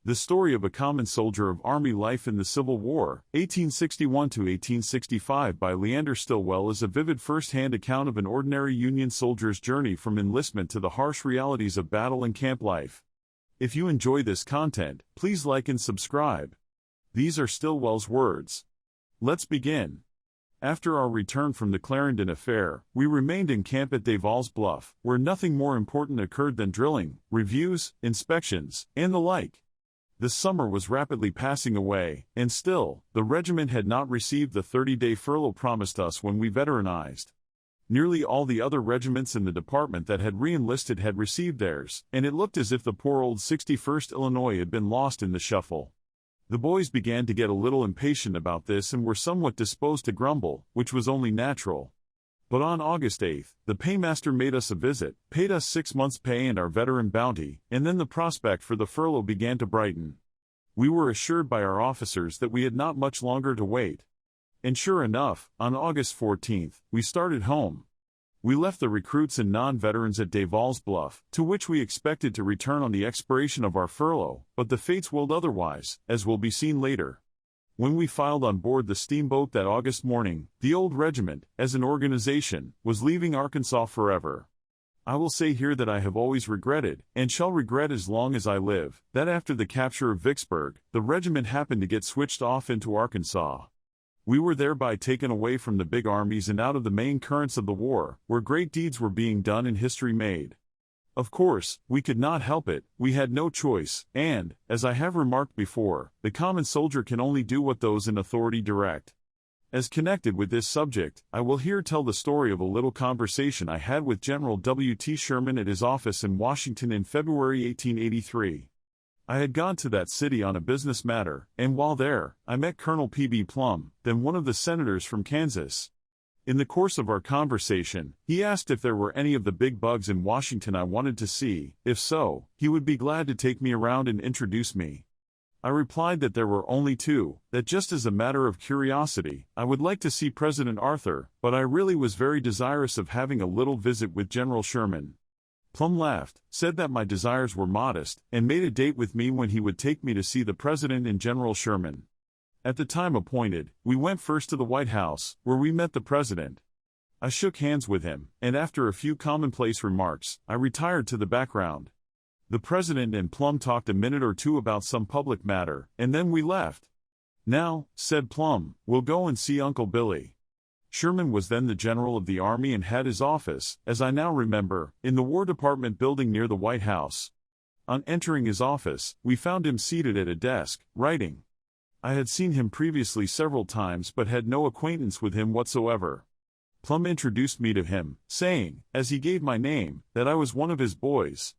The story of a common soldier of Army life in the Civil War, 1861 to 1865 by Leander Stillwell is a vivid first-hand account of an ordinary Union soldier's journey from enlistment to the harsh realities of battle and camp life. If you enjoy this content, please like and subscribe. These are Stillwell's words. Let's begin. After our return from the Clarendon affair, we remained in camp at Devall's Bluff, where nothing more important occurred than drilling, reviews, inspections, and the like. The summer was rapidly passing away, and still, the regiment had not received the 30-day furlough promised us when we veteranized. Nearly all the other regiments in the department that had re-enlisted had received theirs, and it looked as if the poor old 61st Illinois had been lost in the shuffle. The boys began to get a little impatient about this and were somewhat disposed to grumble, which was only natural. But on August 8th, the paymaster made us a visit, paid us 6 months' pay and our veteran bounty, and then the prospect for the furlough began to brighten. We were assured by our officers that we had not much longer to wait. And sure enough, on August 14th, we started home. We left the recruits and non-veterans at Devall's Bluff, to which we expected to return on the expiration of our furlough, but the fates willed otherwise, as will be seen later. When we filed on board the steamboat that August morning, the old regiment, as an organization, was leaving Arkansas forever. I will say here that I have always regretted, and shall regret as long as I live, that after the capture of Vicksburg, the regiment happened to get switched off into Arkansas. We were thereby taken away from the big armies and out of the main currents of the war, where great deeds were being done and history made. Of course, we could not help it, we had no choice, and, as I have remarked before, the common soldier can only do what those in authority direct. As connected with this subject, I will here tell the story of a little conversation I had with General W. T. Sherman at his office in Washington in February 1883. I had gone to that city on a business matter, and while there, I met Colonel P.B. Plum, then one of the senators from Kansas. In the course of our conversation, he asked if there were any of the big bugs in Washington I wanted to see. If so, he would be glad to take me around and introduce me. I replied that there were only two, that just as a matter of curiosity, I would like to see President Arthur, but I really was very desirous of having a little visit with General Sherman. Plum laughed, said that my desires were modest, and made a date with me when he would take me to see the President and General Sherman. At the time appointed, we went first to the White House, where we met the President. I shook hands with him, and after a few commonplace remarks, I retired to the background. The President and Plum talked a minute or two about some public matter, and then we left. "Now," said Plum, "we'll go and see Uncle Billy." Sherman was then the General of the Army and had his office, as I now remember, in the War Department building near the White House. On entering his office, we found him seated at a desk, writing. I had seen him previously several times but had no acquaintance with him whatsoever. Plum introduced me to him, saying, as he gave my name, that I was one of his boys.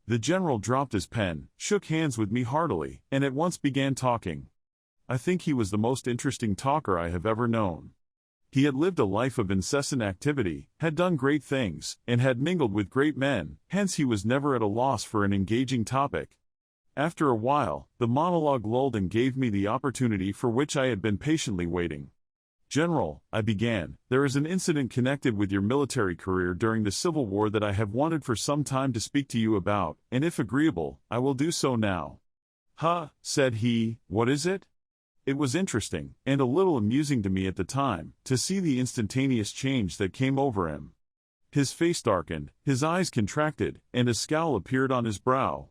The General dropped his pen, shook hands with me heartily, and at once began talking. I think he was the most interesting talker I have ever known. He had lived a life of incessant activity, had done great things, and had mingled with great men, hence he was never at a loss for an engaging topic. After a while, the monologue lulled and gave me the opportunity for which I had been patiently waiting. "General," I began, "there is an incident connected with your military career during the Civil War that I have wanted for some time to speak to you about, and if agreeable, I will do so now." "Huh," said he, "what is it?" It was interesting, and a little amusing to me at the time, to see the instantaneous change that came over him. His face darkened, his eyes contracted, and a scowl appeared on his brow.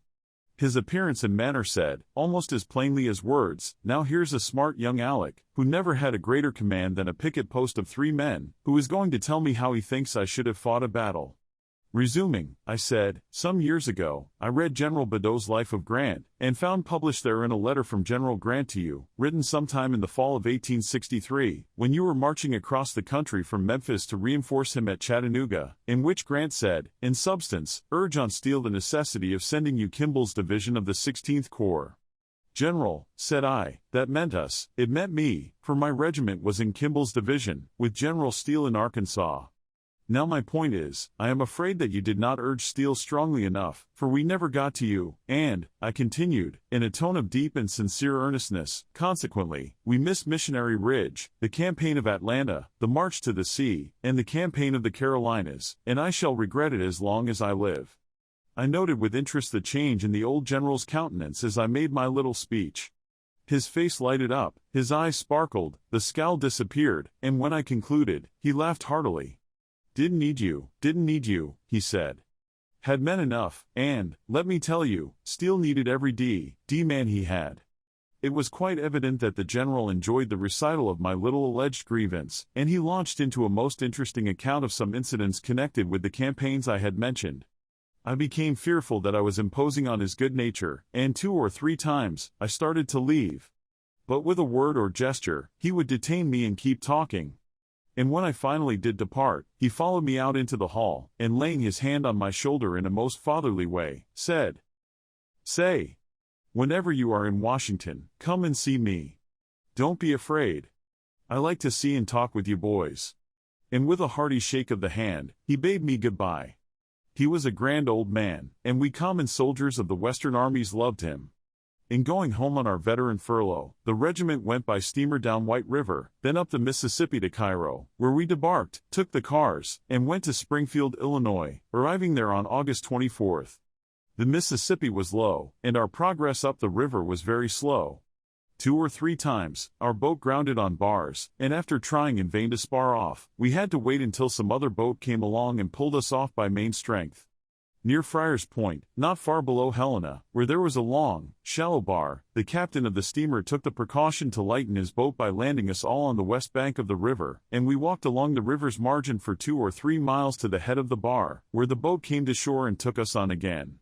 His appearance and manner said, almost as plainly as words, "Now here's a smart young Aleck, who never had a greater command than a picket post of 3 men, who is going to tell me how he thinks I should have fought a battle." Resuming, I said, "Some years ago, I read General Badeau's Life of Grant, and found published therein a letter from General Grant to you, written sometime in the fall of 1863, when you were marching across the country from Memphis to reinforce him at Chattanooga, in which Grant said, in substance, urge on Steele the necessity of sending you Kimball's division of the 16th Corps. "General," said I, "that meant us, it meant me, for my regiment was in Kimball's division, with General Steele in Arkansas. Now my point is, I am afraid that you did not urge Steele strongly enough, for we never got to you, and," I continued, in a tone of deep and sincere earnestness, "consequently, we missed Missionary Ridge, the campaign of Atlanta, the march to the sea, and the campaign of the Carolinas, and I shall regret it as long as I live." I noted with interest the change in the old general's countenance as I made my little speech. His face lighted up, his eyes sparkled, the scowl disappeared, and when I concluded, he laughed heartily. Didn't need you, he said. Had men enough, and, let me tell you, Steele needed every D-man he had. It was quite evident that the general enjoyed the recital of my little alleged grievance, and he launched into a most interesting account of some incidents connected with the campaigns I had mentioned. I became fearful that I was imposing on his good nature, and 2 or 3 times, I started to leave. But with a word or gesture, he would detain me and keep talking. And when I finally did depart, he followed me out into the hall, and laying his hand on my shoulder in a most fatherly way, said, "Say, whenever you are in Washington, come and see me. Don't be afraid. I like to see and talk with you boys." And with a hearty shake of the hand, he bade me goodbye. He was a grand old man, and we common soldiers of the Western armies loved him. In going home on our veteran furlough, the regiment went by steamer down White River, then up the Mississippi to Cairo, where we debarked, took the cars, and went to Springfield, Illinois, arriving there on August 24th. The Mississippi was low, and our progress up the river was very slow. 2 or 3 times, our boat grounded on bars, and after trying in vain to spar off, we had to wait until some other boat came along and pulled us off by main strength. Near Friar's Point, not far below Helena, where there was a long, shallow bar, the captain of the steamer took the precaution to lighten his boat by landing us all on the west bank of the river, and we walked along the river's margin for 2 or 3 miles to the head of the bar, where the boat came to shore and took us on again.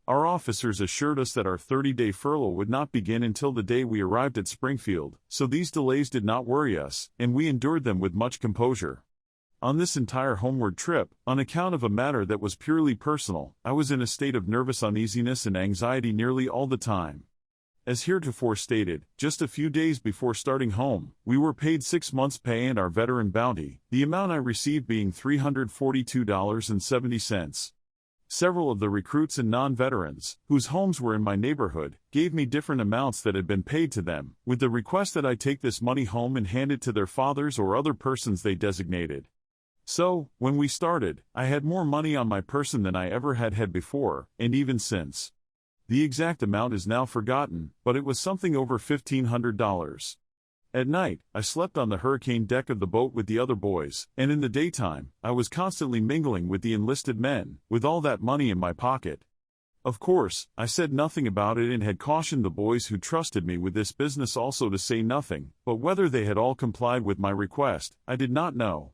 Our officers assured us that our 30-day furlough would not begin until the day we arrived at Springfield, so these delays did not worry us, and we endured them with much composure. On this entire homeward trip, on account of a matter that was purely personal, I was in a state of nervous uneasiness and anxiety nearly all the time. As heretofore stated, just a few days before starting home, we were paid 6 months' pay and our veteran bounty, the amount I received being $342.70. Several of the recruits and non-veterans, whose homes were in my neighborhood, gave me different amounts that had been paid to them, with the request that I take this money home and hand it to their fathers or other persons they designated. So, when we started, I had more money on my person than I ever had before, and even since. The exact amount is now forgotten, but it was something over $1,500. At night, I slept on the hurricane deck of the boat with the other boys, and in the daytime, I was constantly mingling with the enlisted men, with all that money in my pocket. Of course, I said nothing about it and had cautioned the boys who trusted me with this business also to say nothing, but whether they had all complied with my request, I did not know.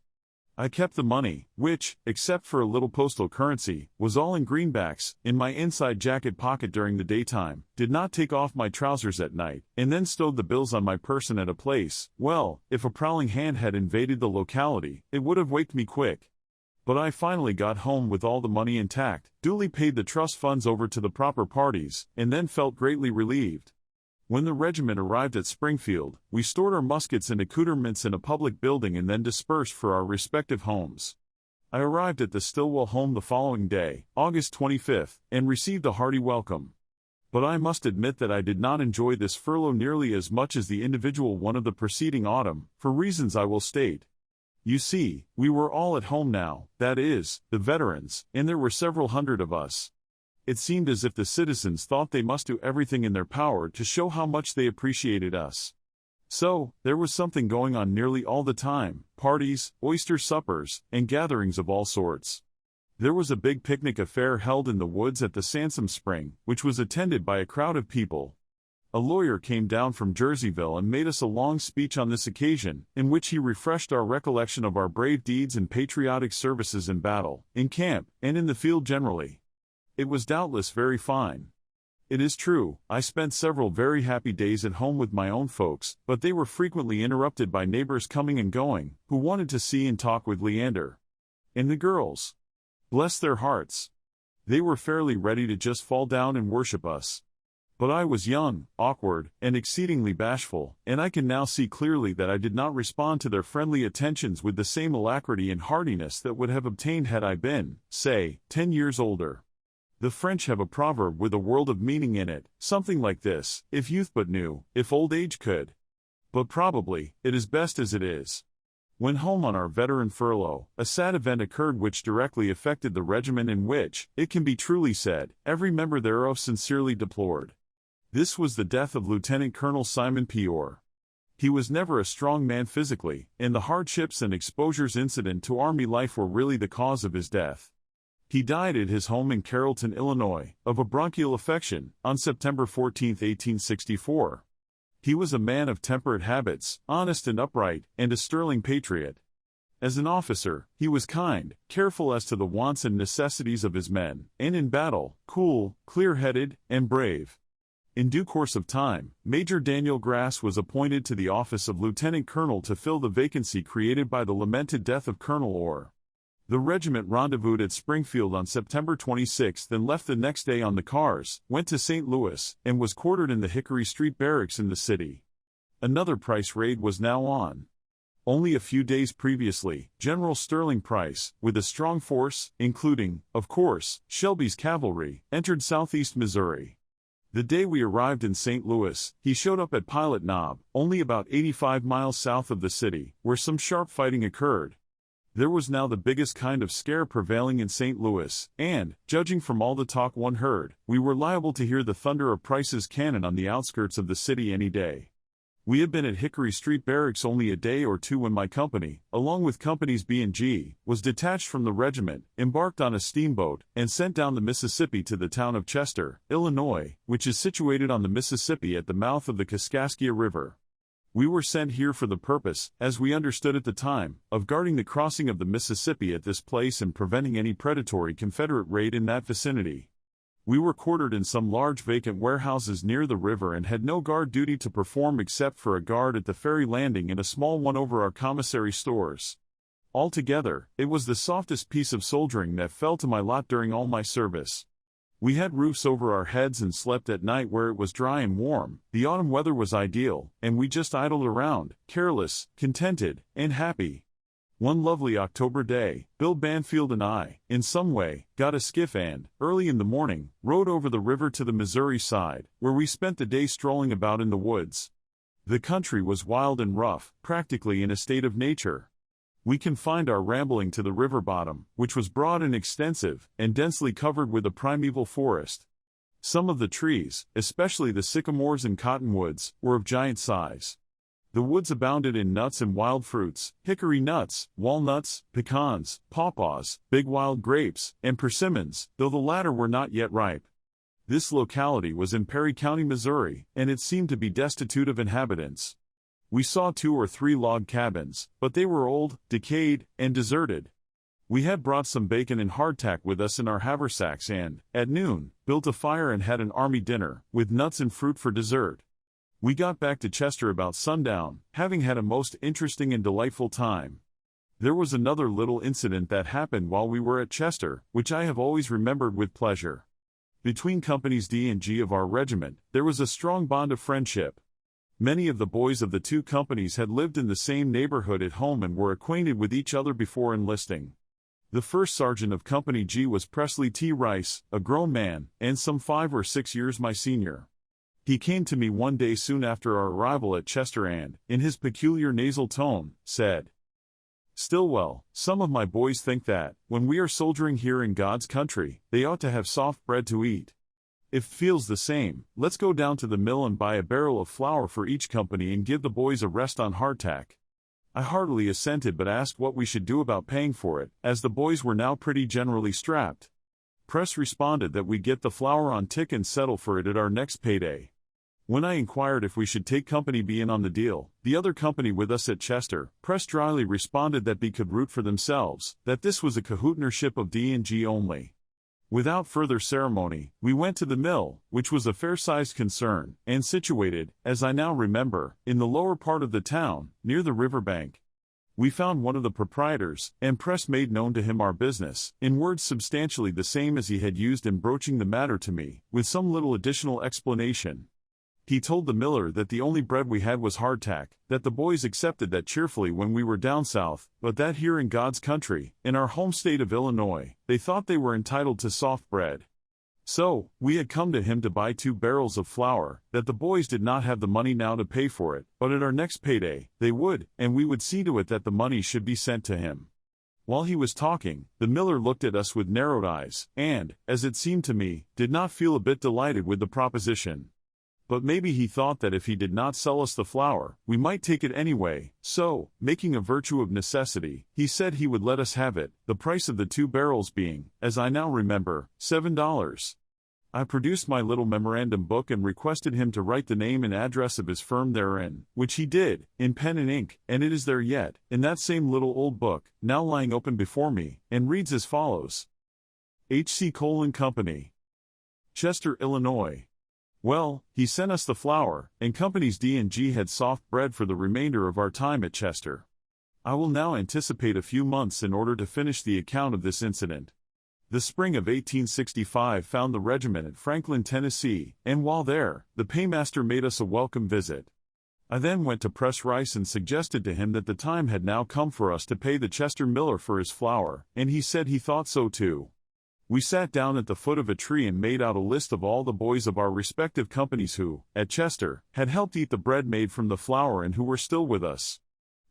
I kept the money, which, except for a little postal currency, was all in greenbacks, in my inside jacket pocket during the daytime, did not take off my trousers at night, and then stowed the bills on my person at a place. Well, if a prowling hand had invaded the locality, it would have waked me quick. But I finally got home with all the money intact, duly paid the trust funds over to the proper parties, and then felt greatly relieved. When the regiment arrived at Springfield, we stored our muskets and accoutrements in a public building and then dispersed for our respective homes. I arrived at the Stillwell home the following day, August 25th, and received a hearty welcome. But I must admit that I did not enjoy this furlough nearly as much as the individual one of the preceding autumn, for reasons I will state. You see, we were all at home now, that is, the veterans, and there were several hundred of us. It seemed as if the citizens thought they must do everything in their power to show how much they appreciated us. So, there was something going on nearly all the time, parties, oyster suppers, and gatherings of all sorts. There was a big picnic affair held in the woods at the Sansom Spring, which was attended by a crowd of people. A lawyer came down from Jerseyville and made us a long speech on this occasion, in which he refreshed our recollection of our brave deeds and patriotic services in battle, in camp, and in the field generally. It was doubtless very fine. It is true, I spent several very happy days at home with my own folks, but they were frequently interrupted by neighbors coming and going, who wanted to see and talk with Leander. And the girls. Bless their hearts. They were fairly ready to just fall down and worship us. But I was young, awkward, and exceedingly bashful, and I can now see clearly that I did not respond to their friendly attentions with the same alacrity and heartiness that would have obtained had I been, say, 10 years older. The French have a proverb with a world of meaning in it, something like this: if youth but knew, if old age could. But probably, it is best as it is. When home on our veteran furlough, a sad event occurred which directly affected the regiment, in which, it can be truly said, every member thereof sincerely deplored. This was the death of Lieutenant Colonel Simon Peor. He was never a strong man physically, and the hardships and exposures incident to Army life were really the cause of his death. He died at his home in Carrollton, Illinois, of a bronchial affection, on September 14, 1864. He was a man of temperate habits, honest and upright, and a sterling patriot. As an officer, he was kind, careful as to the wants and necessities of his men, and in battle, cool, clear-headed, and brave. In due course of time, Major Daniel Grass was appointed to the office of lieutenant colonel to fill the vacancy created by the lamented death of Colonel Orr. The regiment rendezvoused at Springfield on September 26 and left the next day on the cars, went to St. Louis, and was quartered in the Hickory Street barracks in the city. Another Price raid was now on. Only a few days previously, General Sterling Price, with a strong force, including, of course, Shelby's cavalry, entered southeast Missouri. The day we arrived in St. Louis, he showed up at Pilot Knob, only about 85 miles south of the city, where some sharp fighting occurred. There was now the biggest kind of scare prevailing in St. Louis, and, judging from all the talk one heard, we were liable to hear the thunder of Price's cannon on the outskirts of the city any day. We had been at Hickory Street Barracks only a day or two when my company, along with companies B and G, was detached from the regiment, embarked on a steamboat, and sent down the Mississippi to the town of Chester, Illinois, which is situated on the Mississippi at the mouth of the Kaskaskia River. We were sent here for the purpose, as we understood at the time, of guarding the crossing of the Mississippi at this place and preventing any predatory Confederate raid in that vicinity. We were quartered in some large vacant warehouses near the river and had no guard duty to perform except for a guard at the ferry landing and a small one over our commissary stores. Altogether, it was the softest piece of soldiering that fell to my lot during all my service. We had roofs over our heads and slept at night where it was dry and warm, the autumn weather was ideal, and we just idled around, careless, contented, and happy. One lovely October day, Bill Banfield and I, in some way, got a skiff and, early in the morning, rowed over the river to the Missouri side, where we spent the day strolling about in the woods. The country was wild and rough, practically in a state of nature. We confined our rambling to the river bottom, which was broad and extensive, and densely covered with a primeval forest. Some of the trees, especially the sycamores and cottonwoods, were of giant size. The woods abounded in nuts and wild fruits, hickory nuts, walnuts, pecans, pawpaws, big wild grapes, and persimmons, though the latter were not yet ripe. This locality was in Perry County, Missouri, and it seemed to be destitute of inhabitants. We saw 2 or 3 log cabins, but they were old, decayed, and deserted. We had brought some bacon and hardtack with us in our haversacks and, at noon, built a fire and had an army dinner, with nuts and fruit for dessert. We got back to Chester about sundown, having had a most interesting and delightful time. There was another little incident that happened while we were at Chester, which I have always remembered with pleasure. Between companies D and G of our regiment, there was a strong bond of friendship. Many of the boys of the 2 companies had lived in the same neighborhood at home and were acquainted with each other before enlisting. The first sergeant of Company G was Presley T. Rice, a grown man, and some 5 or 6 years my senior. He came to me one day soon after our arrival at Chester and, in his peculiar nasal tone, said, "Stillwell, some of my boys think that, when we are soldiering here in God's country, they ought to have soft bread to eat. If it feels the same, let's go down to the mill and buy a barrel of flour for each company and give the boys a rest on hardtack." I heartily assented but asked what we should do about paying for it, as the boys were now pretty generally strapped. Press responded that we'd get the flour on tick and settle for it at our next payday. When I inquired if we should take Company B in on the deal, the other company with us at Chester, Press dryly responded that B could root for themselves, that this was a cahootnership of D and G only. Without further ceremony, we went to the mill, which was a fair-sized concern, and situated, as I now remember, in the lower part of the town, near the river bank. We found one of the proprietors, and Press made known to him our business, in words substantially the same as he had used in broaching the matter to me, with some little additional explanation. He told the miller that the only bread we had was hardtack, that the boys accepted that cheerfully when we were down south, but that here in God's country, in our home state of Illinois, they thought they were entitled to soft bread. So, we had come to him to buy 2 barrels of flour, that the boys did not have the money now to pay for it, but at our next payday, they would, and we would see to it that the money should be sent to him. While he was talking, the miller looked at us with narrowed eyes, and, as it seemed to me, did not feel a bit delighted with the proposition. But maybe he thought that if he did not sell us the flour, we might take it anyway, so, making a virtue of necessity, he said he would let us have it, the price of the 2 barrels being, as I now remember, $7. I produced my little memorandum book and requested him to write the name and address of his firm therein, which he did, in pen and ink, and it is there yet, in that same little old book, now lying open before me, and reads as follows. H.C. Cole & Company. Chester, Illinois. Well, he sent us the flour, and Companies D&G had soft bread for the remainder of our time at Chester. I will now anticipate a few months in order to finish the account of this incident. The spring of 1865 found the regiment at Franklin, Tennessee, and while there, the paymaster made us a welcome visit. I then went to Press Rice and suggested to him that the time had now come for us to pay the Chester miller for his flour, and he said he thought so too. We sat down at the foot of a tree and made out a list of all the boys of our respective companies who, at Chester, had helped eat the bread made from the flour and who were still with us.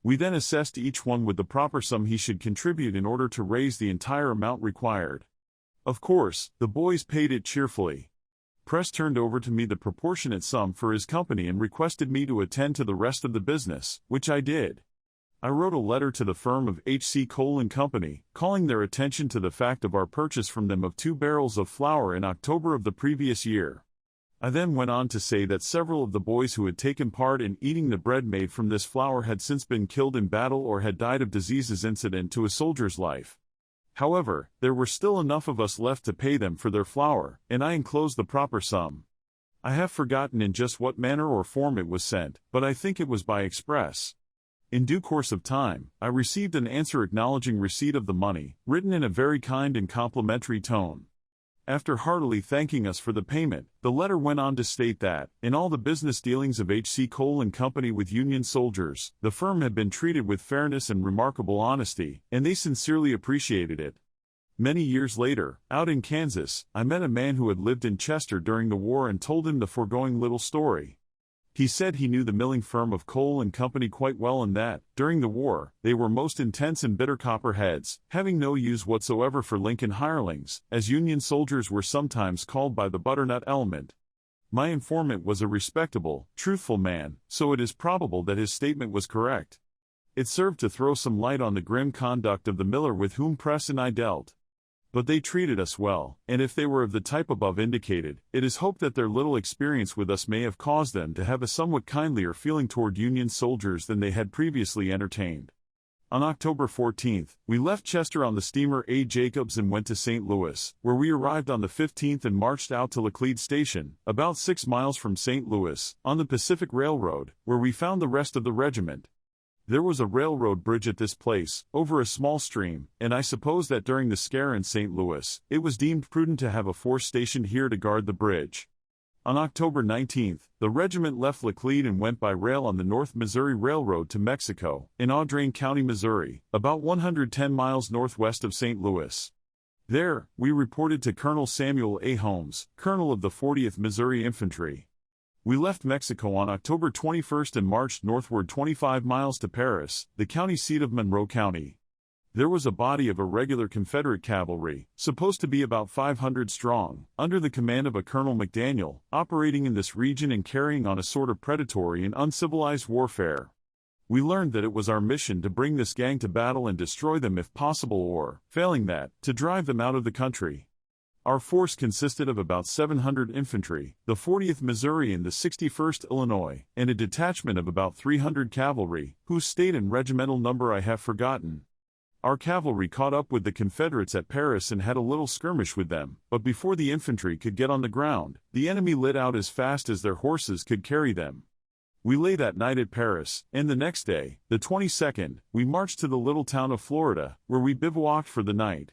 We then assessed each one with the proper sum he should contribute in order to raise the entire amount required. Of course, the boys paid it cheerfully. Press turned over to me the proportionate sum for his company and requested me to attend to the rest of the business, which I did. I wrote a letter to the firm of H.C. Cole & Company, calling their attention to the fact of our purchase from them of 2 barrels of flour in October of the previous year. I then went on to say that several of the boys who had taken part in eating the bread made from this flour had since been killed in battle or had died of diseases incident to a soldier's life. However, there were still enough of us left to pay them for their flour, and I enclosed the proper sum. I have forgotten in just what manner or form it was sent, but I think it was by express. In due course of time, I received an answer acknowledging receipt of the money, written in a very kind and complimentary tone. After heartily thanking us for the payment, the letter went on to state that, in all the business dealings of H.C. Cole & Company with Union soldiers, the firm had been treated with fairness and remarkable honesty, and they sincerely appreciated it. Many years later, out in Kansas, I met a man who had lived in Chester during the war and told him the foregoing little story. He said he knew the milling firm of Cole & Company quite well and that, during the war, they were most intense and bitter copperheads, having no use whatsoever for Lincoln hirelings, as Union soldiers were sometimes called by the butternut element. My informant was a respectable, truthful man, so it is probable that his statement was correct. It served to throw some light on the grim conduct of the miller with whom Press and I dealt. But they treated us well, and if they were of the type above indicated, it is hoped that their little experience with us may have caused them to have a somewhat kindlier feeling toward Union soldiers than they had previously entertained. On October 14th, we left Chester on the steamer A. Jacobs and went to St. Louis, where we arrived on the 15th and marched out to Laclede Station, about 6 miles from St. Louis, on the Pacific Railroad, where we found the rest of the regiment. There was a railroad bridge at this place, over a small stream, and I suppose that during the scare in St. Louis, it was deemed prudent to have a force stationed here to guard the bridge. On October 19th, the regiment left Laclede and went by rail on the North Missouri Railroad to Mexico, in Audrain County, Missouri, about 110 miles northwest of St. Louis. There, we reported to Colonel Samuel A. Holmes, colonel of the 40th Missouri Infantry. We left Mexico on October 21st and marched northward 25 miles to Paris, the county seat of Monroe County. There was a body of irregular Confederate cavalry, supposed to be about 500 strong, under the command of a Colonel McDaniel, operating in this region and carrying on a sort of predatory and uncivilized warfare. We learned that it was our mission to bring this gang to battle and destroy them if possible or, failing that, to drive them out of the country. Our force consisted of about 700 infantry, the 40th Missouri and the 61st Illinois, and a detachment of about 300 cavalry, whose state and regimental number I have forgotten. Our cavalry caught up with the Confederates at Paris and had a little skirmish with them, but before the infantry could get on the ground, the enemy lit out as fast as their horses could carry them. We lay that night at Paris, and the next day, the 22nd, we marched to the little town of Florida, where we bivouacked for the night.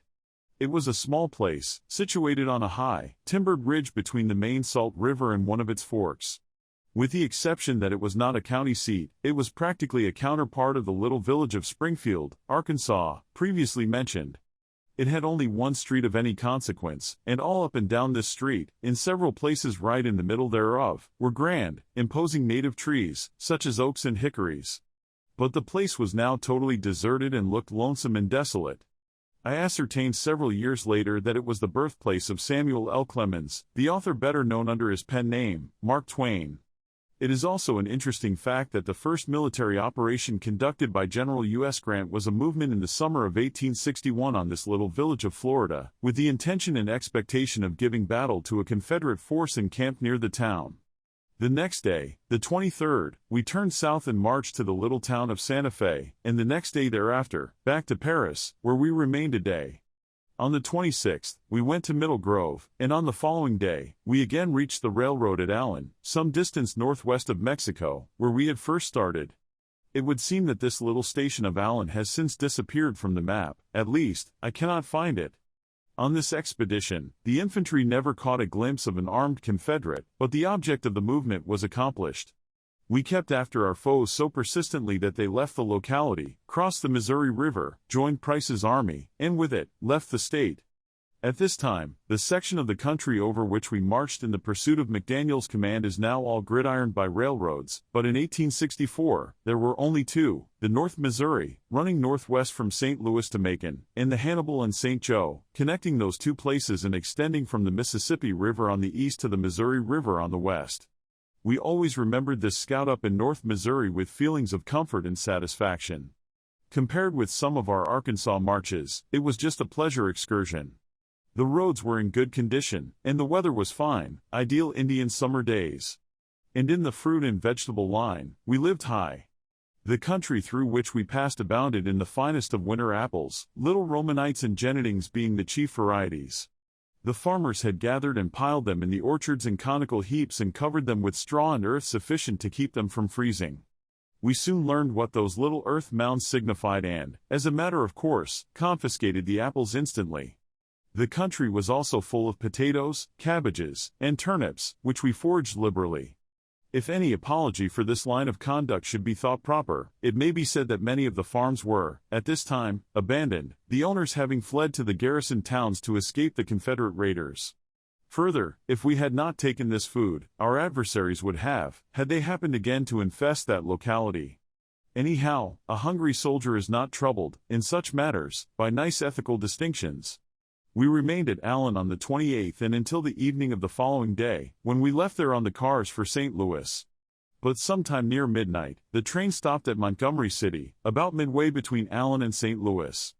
It was a small place, situated on a high, timbered ridge between the main Salt River and one of its forks. With the exception that it was not a county seat, it was practically a counterpart of the little village of Springfield, Arkansas, previously mentioned. It had only one street of any consequence, and all up and down this street, in several places right in the middle thereof, were grand, imposing native trees, such as oaks and hickories. But the place was now totally deserted and looked lonesome and desolate. I ascertained several years later that it was the birthplace of Samuel L. Clemens, the author better known under his pen name, Mark Twain. It is also an interesting fact that the first military operation conducted by General U.S. Grant was a movement in the summer of 1861 on this little village of Florida, with the intention and expectation of giving battle to a Confederate force encamped near the town. The next day, the 23rd, we turned south and marched to the little town of Santa Fe, and the next day thereafter, back to Paris, where we remained a day. On the 26th, we went to Middle Grove, and on the following day, we again reached the railroad at Allen, some distance northwest of Mexico, where we had first started. It would seem that this little station of Allen has since disappeared from the map, at least, I cannot find it. On this expedition, the infantry never caught a glimpse of an armed Confederate, but the object of the movement was accomplished. We kept after our foes so persistently that they left the locality, crossed the Missouri River, joined Price's army, and with it, left the state. At this time, the section of the country over which we marched in the pursuit of McDaniel's command is now all gridironed by railroads, but in 1864, there were only two, the North Missouri, running northwest from St. Louis to Macon, and the Hannibal and St. Joe, connecting those two places and extending from the Mississippi River on the east to the Missouri River on the west. We always remembered this scout up in North Missouri with feelings of comfort and satisfaction. Compared with some of our Arkansas marches, it was just a pleasure excursion. The roads were in good condition, and the weather was fine, ideal Indian summer days. And in the fruit and vegetable line, we lived high. The country through which we passed abounded in the finest of winter apples, little Romanites and Jennetings being the chief varieties. The farmers had gathered and piled them in the orchards in conical heaps and covered them with straw and earth sufficient to keep them from freezing. We soon learned what those little earth mounds signified and, as a matter of course, confiscated the apples instantly. The country was also full of potatoes, cabbages, and turnips, which we foraged liberally. If any apology for this line of conduct should be thought proper, it may be said that many of the farms were, at this time, abandoned, the owners having fled to the garrison towns to escape the Confederate raiders. Further, if we had not taken this food, our adversaries would have, had they happened again to infest that locality. Anyhow, a hungry soldier is not troubled, in such matters, by nice ethical distinctions. We remained at Allen on the 28th and until the evening of the following day, when we left there on the cars for St. Louis. But sometime near midnight, the train stopped at Montgomery City, about midway between Allen and St. Louis.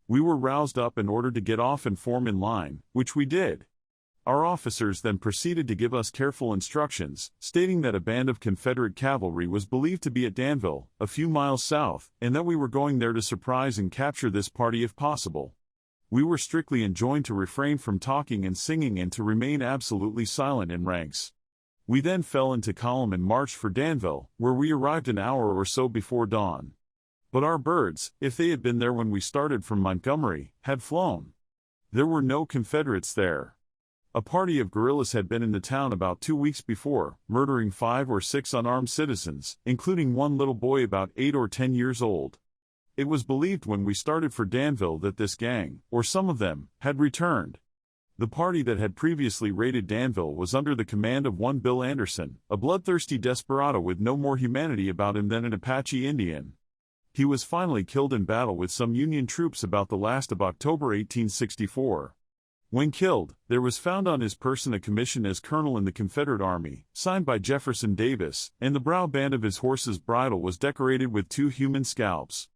We were roused up and ordered to get off and form in line, which we did. Our officers then proceeded to give us careful instructions, stating that a band of Confederate cavalry was believed to be at Danville, a few miles south, and that we were going there to surprise and capture this party if possible. We were strictly enjoined to refrain from talking and singing and to remain absolutely silent in ranks. We then fell into column and marched for Danville, where we arrived an hour or so before dawn. But our birds, if they had been there when we started from Montgomery, had flown. There were no Confederates there. A party of guerrillas had been in the town about 2 weeks before, murdering 5 or 6 unarmed citizens, including one little boy about 8 or 10 years old. It was believed when we started for Danville that this gang, or some of them, had returned. The party that had previously raided Danville was under the command of one Bill Anderson, a bloodthirsty desperado with no more humanity about him than an Apache Indian. He was finally killed in battle with some Union troops about the last of October 1864. When killed, there was found on his person a commission as colonel in the Confederate Army, signed by Jefferson Davis, and the brow band of his horse's bridle was decorated with 2 human scalps.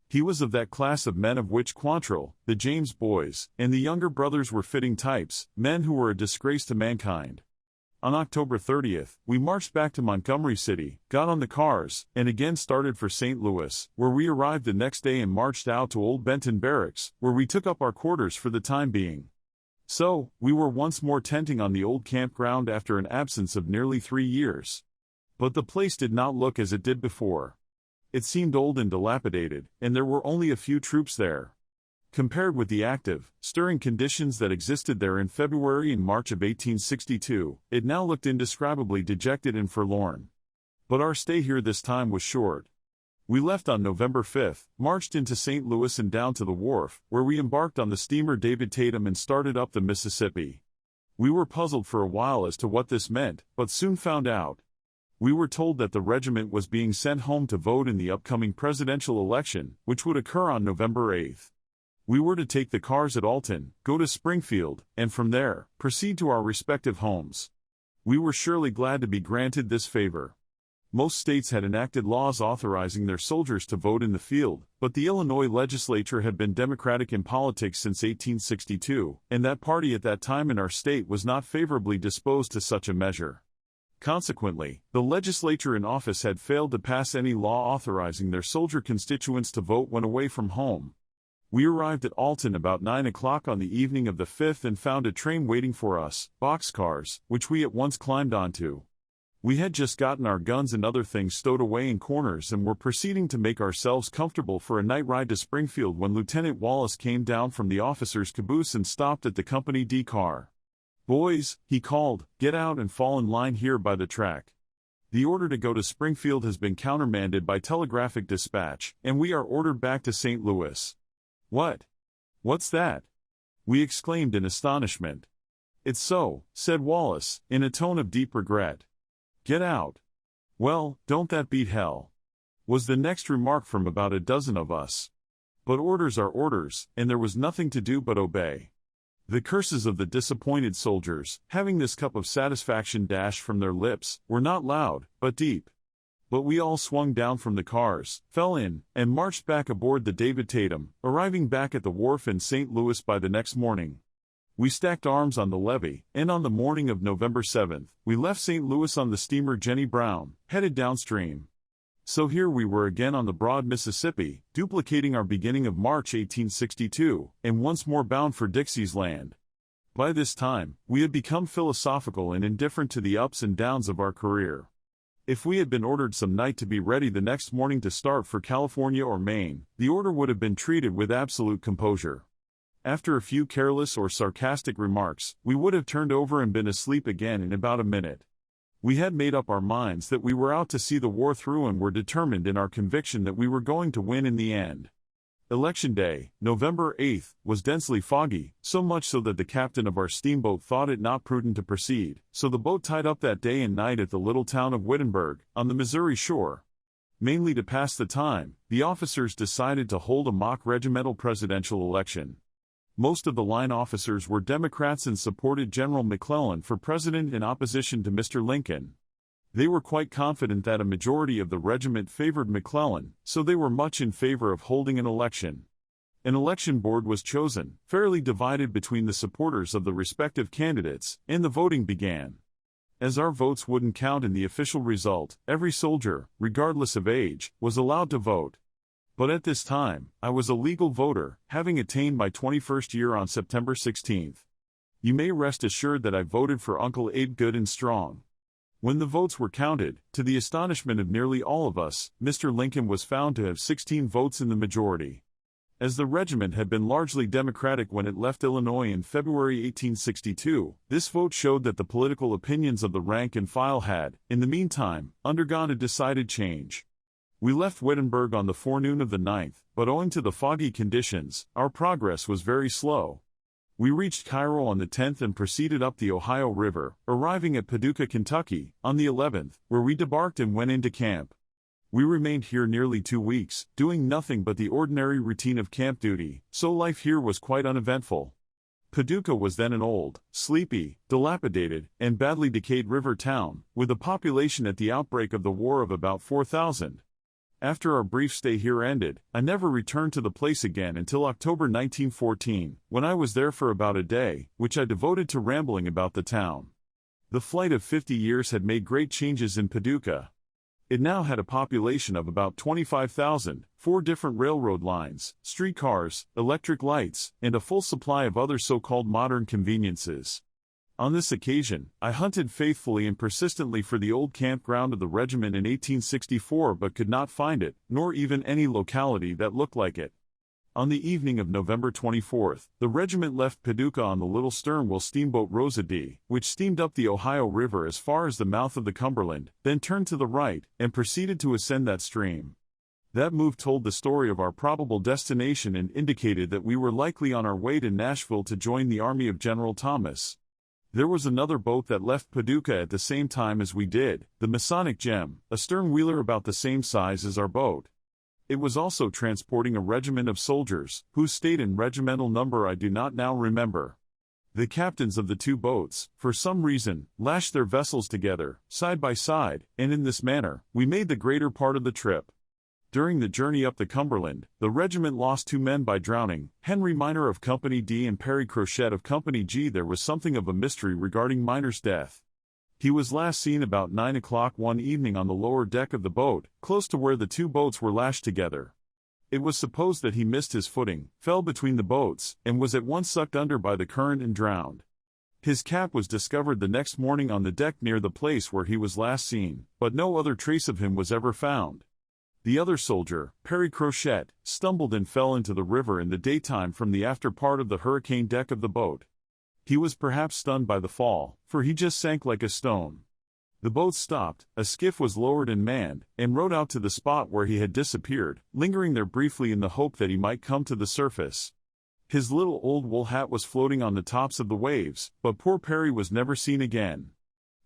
He was of that class of men of which Quantrill, the James boys, and the younger brothers were fitting types, men who were a disgrace to mankind. On October 30th, we marched back to Montgomery City, got on the cars, and again started for St. Louis, where we arrived the next day and marched out to Old Benton Barracks, where we took up our quarters for the time being. So, we were once more tenting on the old campground after an absence of nearly 3 years. But the place did not look as it did before. It seemed old and dilapidated, and there were only a few troops there. Compared with the active, stirring conditions that existed there in February and March of 1862, it now looked indescribably dejected and forlorn. But our stay here this time was short. We left on November 5, marched into St. Louis and down to the wharf, where we embarked on the steamer David Tatum and started up the Mississippi. We were puzzled for a while as to what this meant, but soon found out. We were told that the regiment was being sent home to vote in the upcoming presidential election, which would occur on November 8. We were to take the cars at Alton, go to Springfield, and from there, proceed to our respective homes. We were surely glad to be granted this favor. Most states had enacted laws authorizing their soldiers to vote in the field, but the Illinois legislature had been Democratic in politics since 1862, and that party at that time in our state was not favorably disposed to such a measure. Consequently, the legislature in office had failed to pass any law authorizing their soldier constituents to vote when away from home. We arrived at Alton about 9 o'clock on the evening of the 5th and found a train waiting for us, boxcars, which we at once climbed onto. We had just gotten our guns and other things stowed away in corners and were proceeding to make ourselves comfortable for a night ride to Springfield when Lieutenant Wallace came down from the officer's caboose and stopped at the Company D car. "Boys," he called, "get out and fall in line here by the track. The order to go to Springfield has been countermanded by telegraphic dispatch, and we are ordered back to St. Louis." "What? What's that?" we exclaimed in astonishment. "It's so," said Wallace, in a tone of deep regret. "Get out." "Well, don't that beat hell?" was the next remark from about a dozen of us. But orders are orders, and there was nothing to do but obey. The curses of the disappointed soldiers, having this cup of satisfaction dashed from their lips, were not loud, but deep. But we all swung down from the cars, fell in, and marched back aboard the David Tatum, arriving back at the wharf in St. Louis by the next morning. We stacked arms on the levee, and on the morning of November 7, we left St. Louis on the steamer Jenny Brown, headed downstream. So here we were again on the broad Mississippi, duplicating our beginning of March 1862, and once more bound for Dixie's land. By this time, we had become philosophical and indifferent to the ups and downs of our career. If we had been ordered some night to be ready the next morning to start for California or Maine, the order would have been treated with absolute composure. After a few careless or sarcastic remarks, we would have turned over and been asleep again in about a minute. We had made up our minds that we were out to see the war through and were determined in our conviction that we were going to win in the end. Election day, November 8, was densely foggy, so much so that the captain of our steamboat thought it not prudent to proceed, so the boat tied up that day and night at the little town of Wittenberg, on the Missouri shore. Mainly to pass the time, the officers decided to hold a mock regimental presidential election. Most of the line officers were Democrats and supported General McClellan for president in opposition to Mr. Lincoln. They were quite confident that a majority of the regiment favored McClellan, so they were much in favor of holding an election. An election board was chosen, fairly divided between the supporters of the respective candidates, and the voting began. As our votes wouldn't count in the official result, every soldier, regardless of age, was allowed to vote. But at this time, I was a legal voter, having attained my 21st year on September 16. You may rest assured that I voted for Uncle Abe good and strong. When the votes were counted, to the astonishment of nearly all of us, Mr. Lincoln was found to have 16 votes in the majority. As the regiment had been largely Democratic when it left Illinois in February 1862, this vote showed that the political opinions of the rank and file had, in the meantime, undergone a decided change. We left Wittenberg on the forenoon of the 9th, but owing to the foggy conditions, our progress was very slow. We reached Cairo on the 10th and proceeded up the Ohio River, arriving at Paducah, Kentucky, on the 11th, where we debarked and went into camp. We remained here nearly 2 weeks, doing nothing but the ordinary routine of camp duty, so life here was quite uneventful. Paducah was then an old, sleepy, dilapidated, and badly decayed river town, with a population at the outbreak of the war of about 4,000. After our brief stay here ended, I never returned to the place again until October 1914, when I was there for about a day, which I devoted to rambling about the town. The flight of 50 years had made great changes in Paducah. It now had a population of about 25,000, 4 different railroad lines, streetcars, electric lights, and a full supply of other so-called modern conveniences. On this occasion, I hunted faithfully and persistently for the old campground of the regiment in 1864 but could not find it, nor even any locality that looked like it. On the evening of November 24, the regiment left Paducah on the little stern-wheel steamboat Rosa D, which steamed up the Ohio River as far as the mouth of the Cumberland, then turned to the right, and proceeded to ascend that stream. That move told the story of our probable destination and indicated that we were likely on our way to Nashville to join the army of General Thomas. There was another boat that left Paducah at the same time as we did, the Masonic Gem, a stern-wheeler about the same size as our boat. It was also transporting a regiment of soldiers, whose state and regimental number I do not now remember. The captains of the two boats, for some reason, lashed their vessels together, side by side, and in this manner, we made the greater part of the trip. During the journey up the Cumberland, the regiment lost 2 men by drowning, Henry Minor of Company D and Perry Crochet of Company G. There was something of a mystery regarding Minor's death. He was last seen about 9 o'clock one evening on the lower deck of the boat, close to where the two boats were lashed together. It was supposed that he missed his footing, fell between the boats, and was at once sucked under by the current and drowned. His cap was discovered the next morning on the deck near the place where he was last seen, but no other trace of him was ever found. The other soldier, Perry Crochet, stumbled and fell into the river in the daytime from the after part of the hurricane deck of the boat. He was perhaps stunned by the fall, for he just sank like a stone. The boat stopped, a skiff was lowered and manned, and rowed out to the spot where he had disappeared, lingering there briefly in the hope that he might come to the surface. His little old wool hat was floating on the tops of the waves, but poor Perry was never seen again.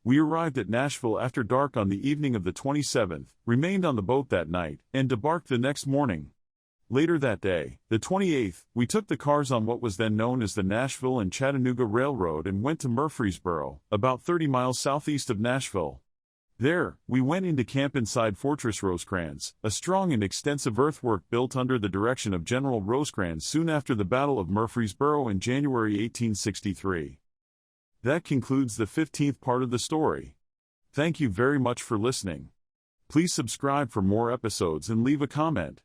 We arrived at Nashville after dark on the evening of the 27th, remained on the boat that night, and debarked the next morning. Later that day, the 28th, we took the cars on what was then known as the Nashville and Chattanooga Railroad and went to Murfreesboro, about 30 miles southeast of Nashville. There, we went into camp inside Fortress Rosecrans, a strong and extensive earthwork built under the direction of General Rosecrans soon after the Battle of Murfreesboro in January 1863. That concludes the 15th part of the story. Thank you very much for listening. Please subscribe for more episodes and leave a comment.